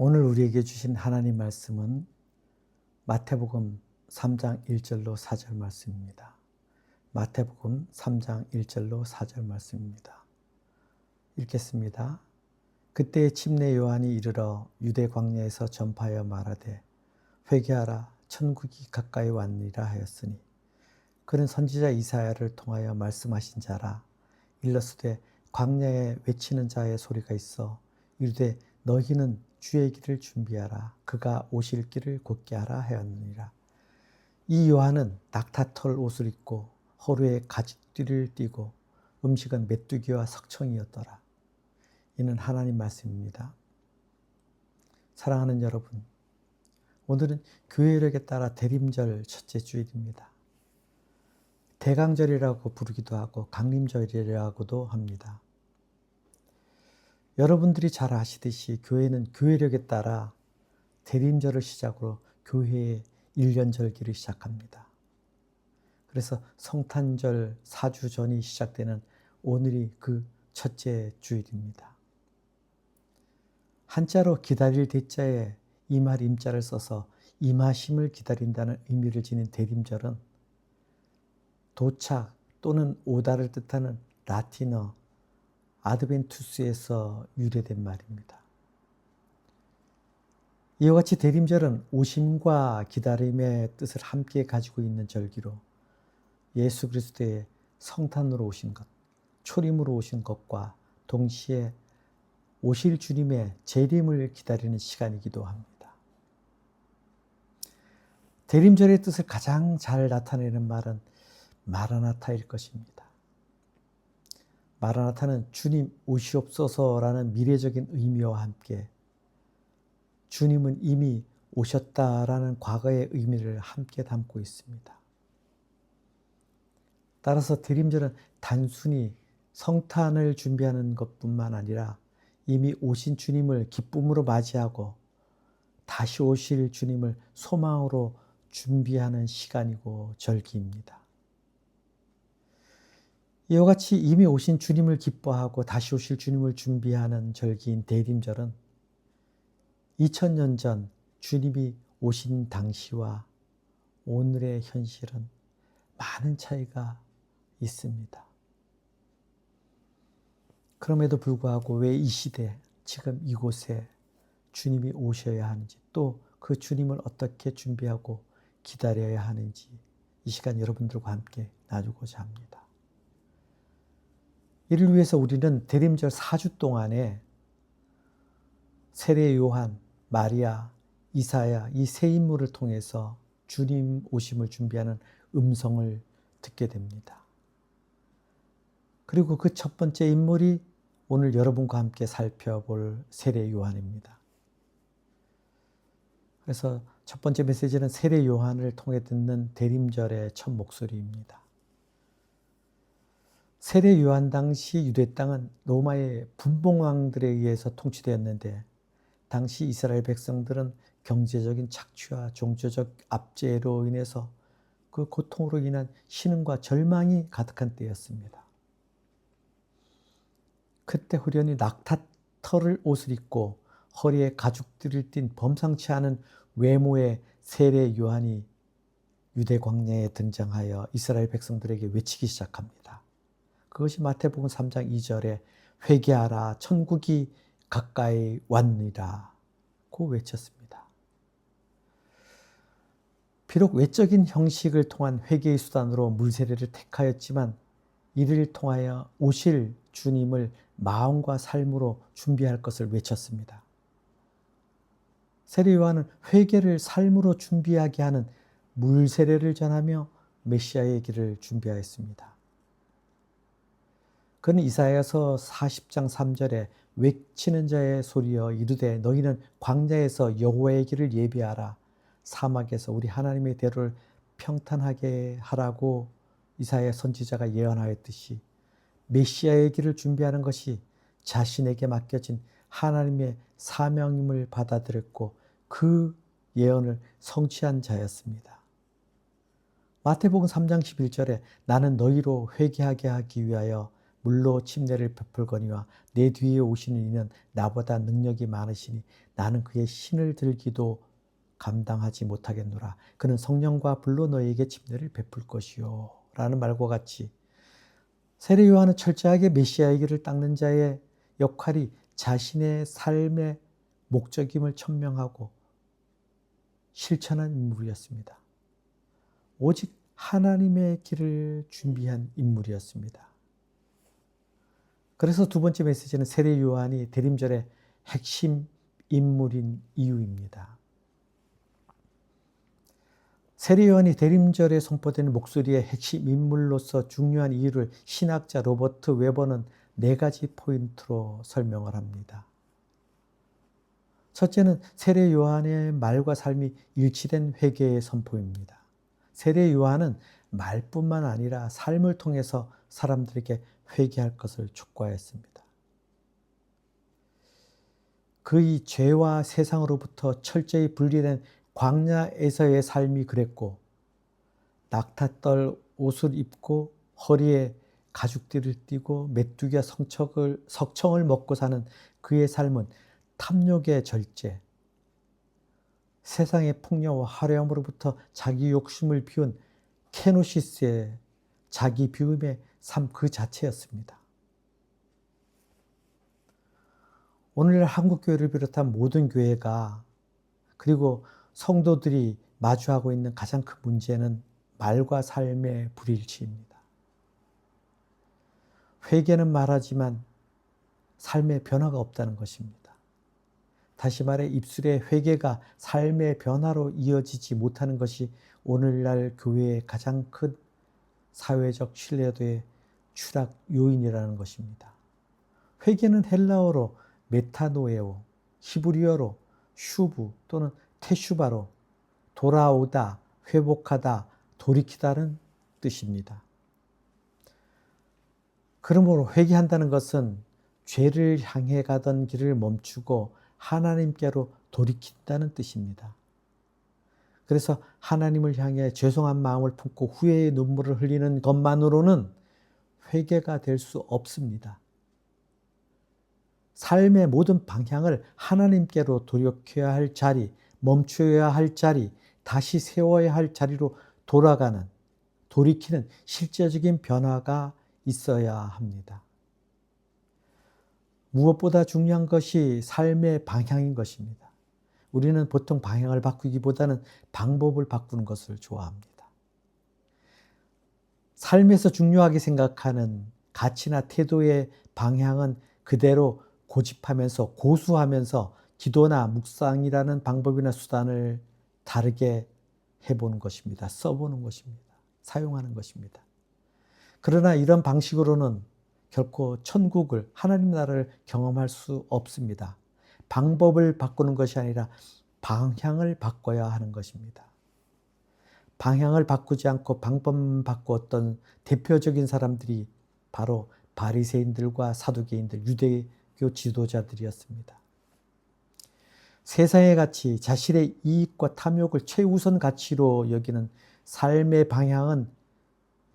오늘 우리에게 주신 하나님 말씀은 마태복음 3장 1절로 4절 말씀입니다. 마태복음 3장 1절로 4절 말씀입니다. 읽겠습니다. 그때 침례 요한이 이르러 유대 광야에서 전파하여 말하되 회개하라 천국이 가까이 왔느니라 하였으니 그는 선지자 이사야를 통하여 말씀하신 자라. 일러스되 광야에 외치는 자의 소리가 있어 이르되 너희는 주의 길을 준비하라 그가 오실 길을 곧게 하라 하였느니라. 이 요한은 낙타털 옷을 입고 허리에 가죽띠를 띠고 음식은 메뚜기와 석청이었더라. 이는 하나님 말씀입니다. 사랑하는 여러분, 오늘은 교회력에 따라 대림절 첫째 주일입니다. 대강절이라고 부르기도 하고 강림절이라고도 합니다. 여러분들이 잘 아시듯이 교회는 교회력에 따라 대림절을 시작으로 교회의 1년 절기를 시작합니다. 그래서 성탄절 4주 전이 시작되는 오늘이 그 첫째 주일입니다. 한자로 기다릴 대자에 임할 임자를 써서 임하심을 기다린다는 의미를 지닌 대림절은 도착 또는 오다를 뜻하는 라틴어 아드벤투스에서 유래된 말입니다. 이와 같이 대림절은 오심과 기다림의 뜻을 함께 가지고 있는 절기로 예수 그리스도의 성탄으로 오신 것, 초림으로 오신 것과 동시에 오실 주님의 재림을 기다리는 시간이기도 합니다. 대림절의 뜻을 가장 잘 나타내는 말은 마라나타일 것입니다. 마라나타는 주님 오시옵소서라는 미래적인 의미와 함께 주님은 이미 오셨다라는 과거의 의미를 함께 담고 있습니다. 따라서 대림절은 단순히 성탄을 준비하는 것뿐만 아니라 이미 오신 주님을 기쁨으로 맞이하고 다시 오실 주님을 소망으로 준비하는 시간이고 절기입니다. 이와 같이 이미 오신 주님을 기뻐하고 다시 오실 주님을 준비하는 절기인 대림절은 2000년 전 주님이 오신 당시와 오늘의 현실은 많은 차이가 있습니다. 그럼에도 불구하고 왜 이 시대, 지금 이곳에 주님이 오셔야 하는지, 또 그 주님을 어떻게 준비하고 기다려야 하는지 이 시간 여러분들과 함께 나누고자 합니다. 이를 위해서 우리는 대림절 4주 동안에 세례 요한, 마리아, 이사야 이 세 인물을 통해서 주님 오심을 준비하는 음성을 듣게 됩니다. 그리고 그 첫 번째 인물이 오늘 여러분과 함께 살펴볼 세례 요한입니다. 그래서 첫 번째 메시지는 세례 요한을 통해 듣는 대림절의 첫 목소리입니다. 세례 요한 당시 유대 땅은 로마의 분봉왕들에 의해서 통치되었는데 당시 이스라엘 백성들은 경제적인 착취와 종교적 압제로 인해서 그 고통으로 인한 신음과 절망이 가득한 때였습니다. 그때 후련히 낙타털을 옷을 입고 허리에 가죽띠를 띤 범상치 않은 외모의 세례 요한이 유대 광야에 등장하여 이스라엘 백성들에게 외치기 시작합니다. 그것이 마태복음 3장 2절에 회개하라 천국이 가까이 왔느니라 고 외쳤습니다. 비록 외적인 형식을 통한 회개의 수단으로 물세례를 택하였지만 이를 통하여 오실 주님을 마음과 삶으로 준비할 것을 외쳤습니다. 세례 요한은 회개를 삶으로 준비하게 하는 물세례를 전하며 메시아의 길을 준비하였습니다. 그는 이사야서 40장 3절에 외치는 자의 소리여 이르되 너희는 광야에서 여호와의 길을 예비하라 사막에서 우리 하나님의 대로를 평탄하게 하라고 이사야 선지자가 예언하였듯이 메시아의 길을 준비하는 것이 자신에게 맡겨진 하나님의 사명임을 받아들였고 그 예언을 성취한 자였습니다. 마태복음 3장 11절에 나는 너희로 회개하게 하기 위하여 물로 침례를 베풀거니와 내 뒤에 오시는 이는 나보다 능력이 많으시니 나는 그의 신을 들기도 감당하지 못하겠노라. 그는 성령과 불로 너희에게 침례를 베풀 것이요. 라는 말과 같이 세례 요한은 철저하게 메시아의 길을 닦는 자의 역할이 자신의 삶의 목적임을 천명하고 실천한 인물이었습니다. 오직 하나님의 길을 준비한 인물이었습니다. 그래서 두 번째 메시지는 세례 요한이 대림절의 핵심 인물인 이유입니다. 세례 요한이 대림절에 선포되는 목소리의 핵심 인물로서 중요한 이유를 신학자 로버트 웨버는 4가지 포인트로 설명을 합니다. 첫째는 세례 요한의 말과 삶이 일치된 회개의 선포입니다. 세례 요한은 말뿐만 아니라 삶을 통해서 사람들에게 회개할 것을 촉구하였습니다. 그의 죄와 세상으로부터 철저히 분리된 광야에서의 삶이 그랬고 낙타떨 옷을 입고 허리에 가죽띠를 띠고 메뚜기와 석청을 먹고 사는 그의 삶은 탐욕의 절제, 세상의 풍요와 화려함으로부터 자기 욕심을 비운 케노시스의 자기 비움의 삶 그 자체였습니다. 오늘날 한국교회를 비롯한 모든 교회가 그리고 성도들이 마주하고 있는 가장 큰 문제는 말과 삶의 불일치입니다. 회개는 말하지만 삶의 변화가 없다는 것입니다. 다시 말해 입술의 회개가 삶의 변화로 이어지지 못하는 것이 오늘날 교회의 가장 큰 사회적 신뢰도의 추락 요인이라는 것입니다. 회개는 헬라어로 메타노에오, 히브리어로 슈브 또는 테슈바로 돌아오다, 회복하다, 돌이키다는 뜻입니다. 그러므로 회개한다는 것은 죄를 향해 가던 길을 멈추고 하나님께로 돌이킨다는 뜻입니다. 그래서 하나님을 향해 죄송한 마음을 품고 후회의 눈물을 흘리는 것만으로는 회개가 될 수 없습니다. 삶의 모든 방향을 하나님께로 돌이켜야 할 자리, 멈춰야 할 자리, 다시 세워야 할 자리로 돌아가는, 돌이키는 실제적인 변화가 있어야 합니다. 무엇보다 중요한 것이 삶의 방향인 것입니다. 우리는 보통 방향을 바꾸기보다는 방법을 바꾸는 것을 좋아합니다. 삶에서 중요하게 생각하는 가치나 태도의 방향은 그대로 고집하면서 고수하면서 기도나 묵상이라는 방법이나 수단을 다르게 해보는 것입니다. 써보는 것입니다. 사용하는 것입니다. 그러나 이런 방식으로는 결코 천국을, 하나님 나라를 경험할 수 없습니다. 방법을 바꾸는 것이 아니라 방향을 바꿔야 하는 것입니다. 방향을 바꾸지 않고 방법만 바꾸었던 대표적인 사람들이 바로 바리새인들과 사두개인들, 유대교 지도자들이었습니다. 세상의 가치, 자신의 이익과 탐욕을 최우선 가치로 여기는 삶의 방향은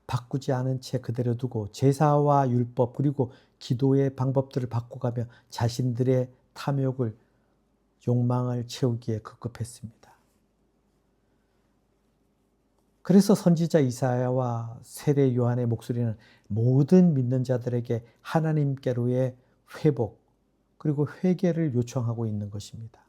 바꾸지 않은 채 그대로 두고 제사와 율법 그리고 기도의 방법들을 바꿔가며 자신들의 탐욕을, 욕망을 채우기에 급급했습니다. 그래서 선지자 이사야와 세례 요한의 목소리는 모든 믿는 자들에게 하나님께로의 회복 그리고 회개를 요청하고 있는 것입니다.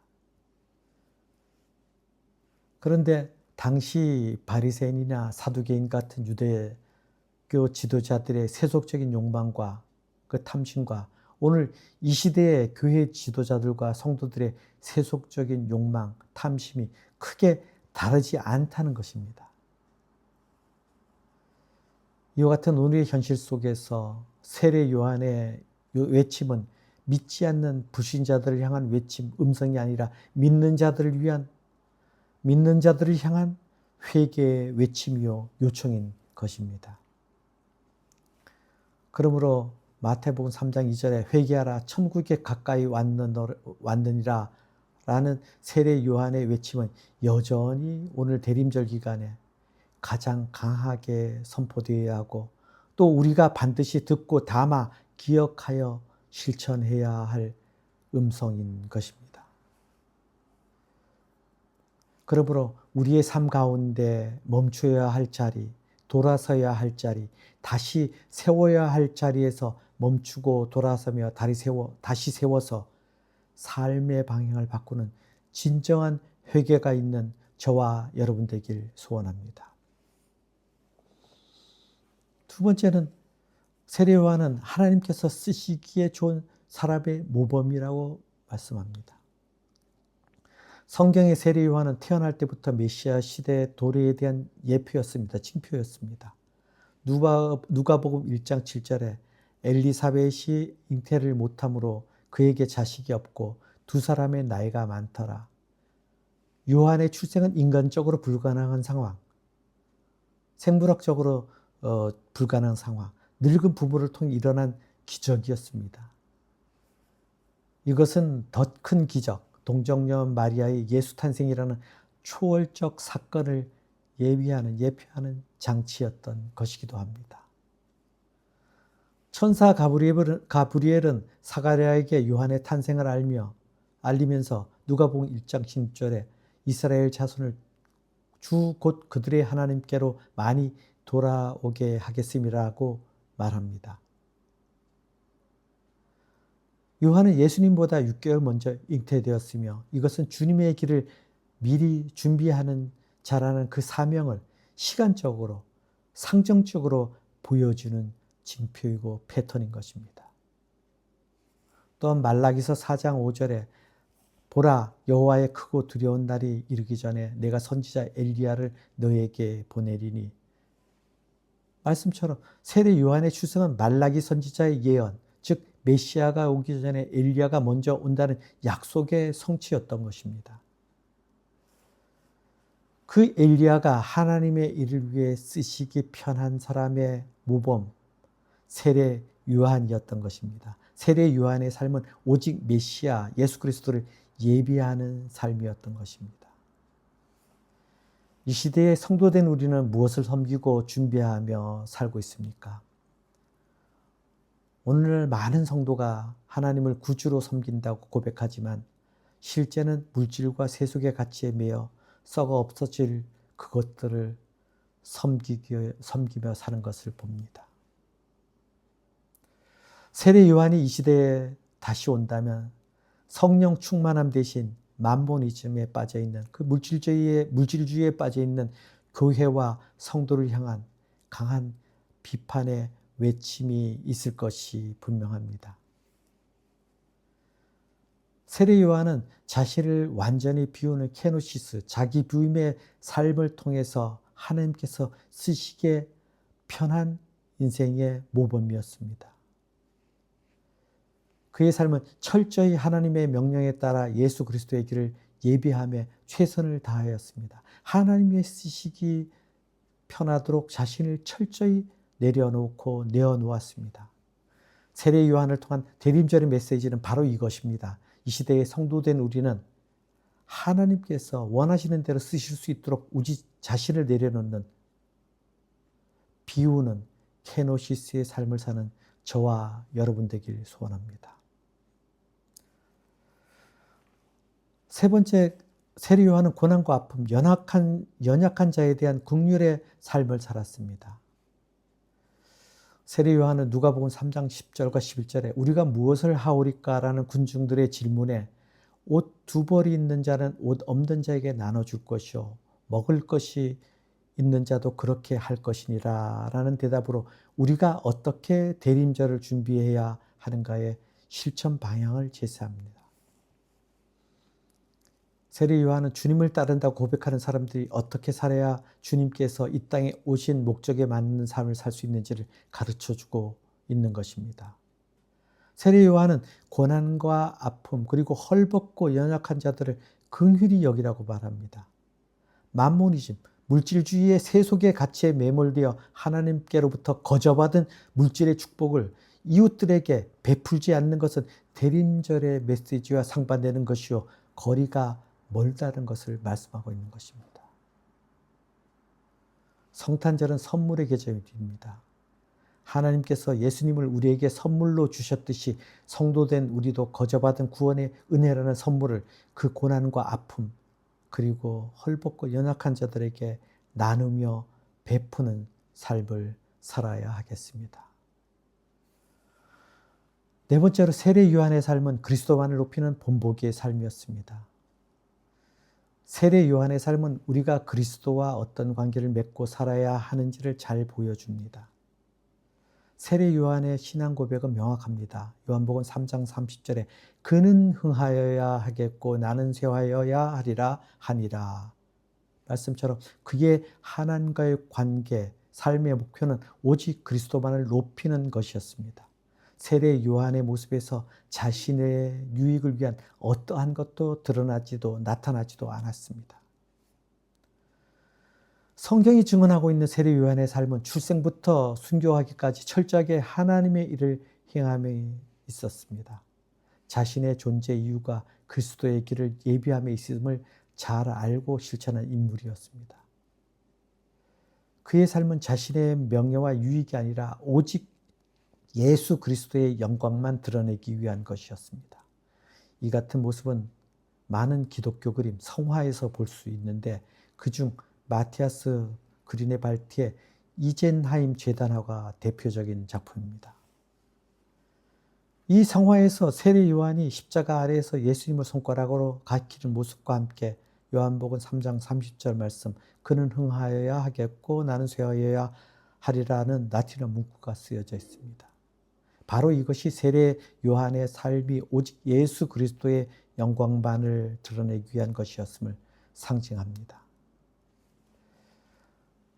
그런데 당시 바리새인이나 사두개인 같은 유대교 지도자들의 세속적인 욕망과 그 탐심과 오늘 이 시대의 교회 지도자들과 성도들의 세속적인 욕망, 탐심이 크게 다르지 않다는 것입니다. 이와 같은 오늘의 현실 속에서 세례 요한의 외침은 믿지 않는 불신자들을 향한 외침, 음성이 아니라 믿는 자들을 향한 회개의 외침이요 요청인 것입니다. 그러므로 마태복음 3장 2절에 회개하라 천국에 가까이 왔느니라 라는 세례 요한의 외침은 여전히 오늘 대림절 기간에 가장 강하게 선포되어야 하고 또 우리가 반드시 듣고 담아 기억하여 실천해야 할 음성인 것입니다. 그러므로 우리의 삶 가운데 멈춰야 할 자리, 돌아서야 할 자리, 다시 세워야 할 자리에서 멈추고 돌아서며 다시 세워서 삶의 방향을 바꾸는 진정한 회개가 있는 저와 여러분 되길 소원합니다. 두 번째는 세례 요한은 하나님께서 쓰시기에 좋은 사람의 모범이라고 말씀합니다. 성경의 세례 요한은 태어날 때부터 메시아 시대의 도래에 대한 예표였습니다. 징표였습니다. 누가복음 1장 7절에 엘리사벳이 잉태를 못함으로 그에게 자식이 없고 두 사람의 나이가 많더라. 요한의 출생은 인간적으로 불가능한 상황, 생물학적으로 불가능한 상황, 늙은 부부를 통해 일어난 기적이었습니다. 이것은 더 큰 기적, 동정녀 마리아의 예수 탄생이라는 초월적 사건을 예표하는 장치였던 것이기도 합니다. 천사 가브리엘은 사가랴에게 요한의 탄생을 알리면서 누가복음 1장 16절에 이스라엘 자손을 주 곧 그들의 하나님께로 많이 돌아오게 하겠음이라고 말합니다. 요한은 예수님보다 6개월 먼저 잉태되었으며 이것은 주님의 길을 미리 준비하는 자라는 그 사명을 시간적으로, 상징적으로 보여주는 징표이고 패턴인 것입니다. 또한 말라기서 4장 5절에 보라 여호와의 크고 두려운 날이 이르기 전에 내가 선지자 엘리야를 너에게 보내리니 말씀처럼 세례 요한의 출생은 말라기 선지자의 예언, 즉 메시아가 오기 전에 엘리야가 먼저 온다는 약속의 성취였던 것입니다. 그 엘리야가 하나님의 일을 위해 쓰시기 편한 사람의 모범, 세례 요한이었던 것입니다. 세례 요한의 삶은 오직 메시아 예수 그리스도를 예비하는 삶이었던 것입니다. 이 시대에 성도된 우리는 무엇을 섬기고 준비하며 살고 있습니까? 오늘날 많은 성도가 하나님을 구주로 섬긴다고 고백하지만 실제는 물질과 세속의 가치에 매여 썩어 없어질 그것들을 섬기며 사는 것을 봅니다. 세례 요한이 이 시대에 다시 온다면 성령 충만함 대신 만모니즘에 빠져있는 그 물질주의에 빠져있는 교회와 성도를 향한 강한 비판의 외침이 있을 것이 분명합니다. 세례 요한은 자신을 완전히 비우는 케노시스, 자기 부임의 삶을 통해서 하나님께서 쓰시기에 편한 인생의 모범이었습니다. 그의 삶은 철저히 하나님의 명령에 따라 예수 그리스도의 길을 예비하며 최선을 다하였습니다. 하나님의 쓰시기 편하도록 자신을 철저히 내어놓았습니다. 세례 요한을 통한 대림절의 메시지는 바로 이것입니다. 이 시대의 성도된 우리는 하나님께서 원하시는 대로 쓰실 수 있도록 우리 자신을 내려놓는, 비우는 케노시스의 삶을 사는 저와 여러분 되길 소원합니다. 세 번째, 세례 요한은 고난과 아픔, 연약한 자에 대한 긍휼의 삶을 살았습니다. 세례 요한은 누가복음 3장 10절과 11절에 우리가 무엇을 하오리까라는 군중들의 질문에 옷 두 벌이 있는 자는 옷 없는 자에게 나눠줄 것이요 먹을 것이 있는 자도 그렇게 할 것이니라 라는 대답으로 우리가 어떻게 대림절을 준비해야 하는가의 실천 방향을 제시합니다. 세례 요한은 주님을 따른다고 고백하는 사람들이 어떻게 살아야 주님께서 이 땅에 오신 목적에 맞는 삶을 살 수 있는지를 가르쳐주고 있는 것입니다. 세례 요한은 고난과 아픔 그리고 헐벗고 연약한 자들을 긍휼히 여기라고 말합니다. 만모니즘, 물질주의의 세속의 가치에 매몰되어 하나님께로부터 거저받은 물질의 축복을 이웃들에게 베풀지 않는 것은 대림절의 메시지와 상반되는 것이요 거리가 멀다는 것을 말씀하고 있는 것입니다. 성탄절은 선물의 계절입니다. 하나님께서 예수님을 우리에게 선물로 주셨듯이 성도된 우리도 거저받은 구원의 은혜라는 선물을 그 고난과 아픔 그리고 헐벗고 연약한 자들에게 나누며 베푸는 삶을 살아야 하겠습니다. 네 번째로 세례 요한의 삶은 그리스도만을 높이는 본보기의 삶이었습니다. 세례 요한의 삶은 우리가 그리스도와 어떤 관계를 맺고 살아야 하는지를 잘 보여줍니다. 세례 요한의 신앙 고백은 명확합니다. 요한복음 3장 30절에 그는 흥하여야 하겠고 나는 쇠하여야 하리라 하니라. 말씀처럼 그의 하나님과의 관계, 삶의 목표는 오직 그리스도만을 높이는 것이었습니다. 세례 요한의 모습에서 자신의 유익을 위한 어떠한 것도 드러나지도 나타나지도 않았습니다. 성경이 증언하고 있는 세례 요한의 삶은 출생부터 순교하기까지 철저하게 하나님의 일을 행함에 있었습니다. 자신의 존재 이유가 그리스도의 길을 예비함에 있음을 잘 알고 실천한 인물이었습니다. 그의 삶은 자신의 명예와 유익이 아니라 오직 예수 그리스도의 영광만 드러내기 위한 것이었습니다. 이 같은 모습은 많은 기독교 그림, 성화에서 볼 수 있는데 그중 마티아스 그리네발트의 이젠하임 재단화가 대표적인 작품입니다. 이 성화에서 세례 요한이 십자가 아래에서 예수님을 손가락으로 가리키는 모습과 함께 요한복음 3장 30절 말씀 그는 흥하여야 하겠고 나는 쇠하여야 하리라는 라틴어 문구가 쓰여져 있습니다. 바로 이것이 세례 요한의 삶이 오직 예수 그리스도의 영광만을 드러내기 위한 것이었음을 상징합니다.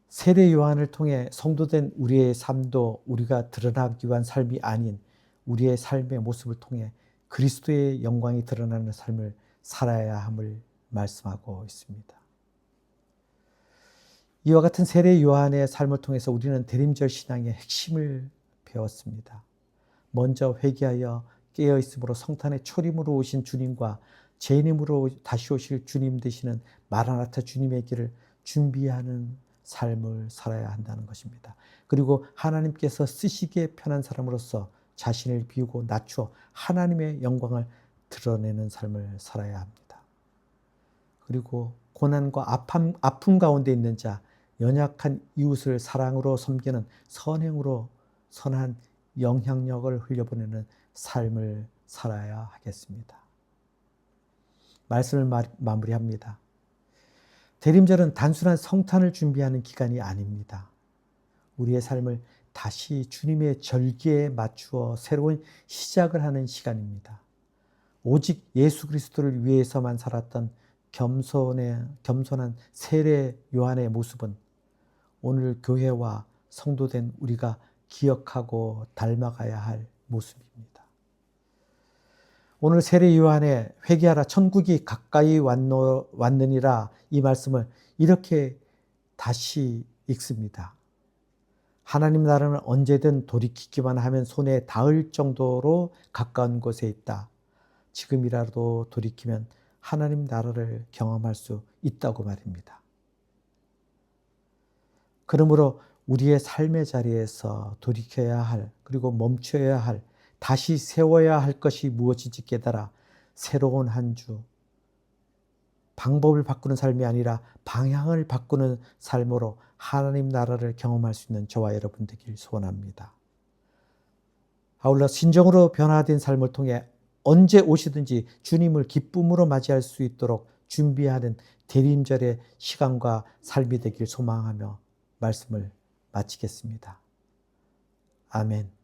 세례 요한을 통해 성도된 우리의 삶도 우리가 드러나기 위한 삶이 아닌 우리의 삶의 모습을 통해 그리스도의 영광이 드러나는 삶을 살아야 함을 말씀하고 있습니다. 이와 같은 세례 요한의 삶을 통해서 우리는 대림절 신앙의 핵심을 배웠습니다. 먼저 회개하여 깨어있음으로 성탄의 초림으로 오신 주님과 재림으로 다시 오실 주님 되시는 마라나타 주님의 길을 준비하는 삶을 살아야 한다는 것입니다. 그리고 하나님께서 쓰시기에 편한 사람으로서 자신을 비우고 낮추어 하나님의 영광을 드러내는 삶을 살아야 합니다. 그리고 고난과 아픔 가운데 있는 자, 연약한 이웃을 사랑으로 섬기는 선행으로 선한 영향력을 흘려보내는 삶을 살아야 하겠습니다. 말씀을 마무리합니다. 대림절은 단순한 성탄을 준비하는 기간이 아닙니다. 우리의 삶을 다시 주님의 절기에 맞추어 새로운 시작을 하는 시간입니다. 오직 예수 그리스도를 위해서만 살았던 겸손한 세례 요한의 모습은 오늘 교회와 성도된 우리가 기억하고 닮아가야 할 모습입니다. 오늘 세례 요한의 회개하라 천국이 가까이 왔느니라 이 말씀을 이렇게 다시 읽습니다. 하나님 나라는 언제든 돌이키기만 하면 손에 닿을 정도로 가까운 곳에 있다. 지금이라도 돌이키면 하나님 나라를 경험할 수 있다고 말입니다. 그러므로 우리의 삶의 자리에서 돌이켜야 할 그리고 멈춰야 할 다시 세워야 할 것이 무엇인지 깨달아 새로운 한 주 방법을 바꾸는 삶이 아니라 방향을 바꾸는 삶으로 하나님 나라를 경험할 수 있는 저와 여러분 되길 소원합니다. 아울러 신정으로 변화된 삶을 통해 언제 오시든지 주님을 기쁨으로 맞이할 수 있도록 준비하는 대림절의 시간과 삶이 되길 소망하며 말씀을 마치겠습니다. 아멘.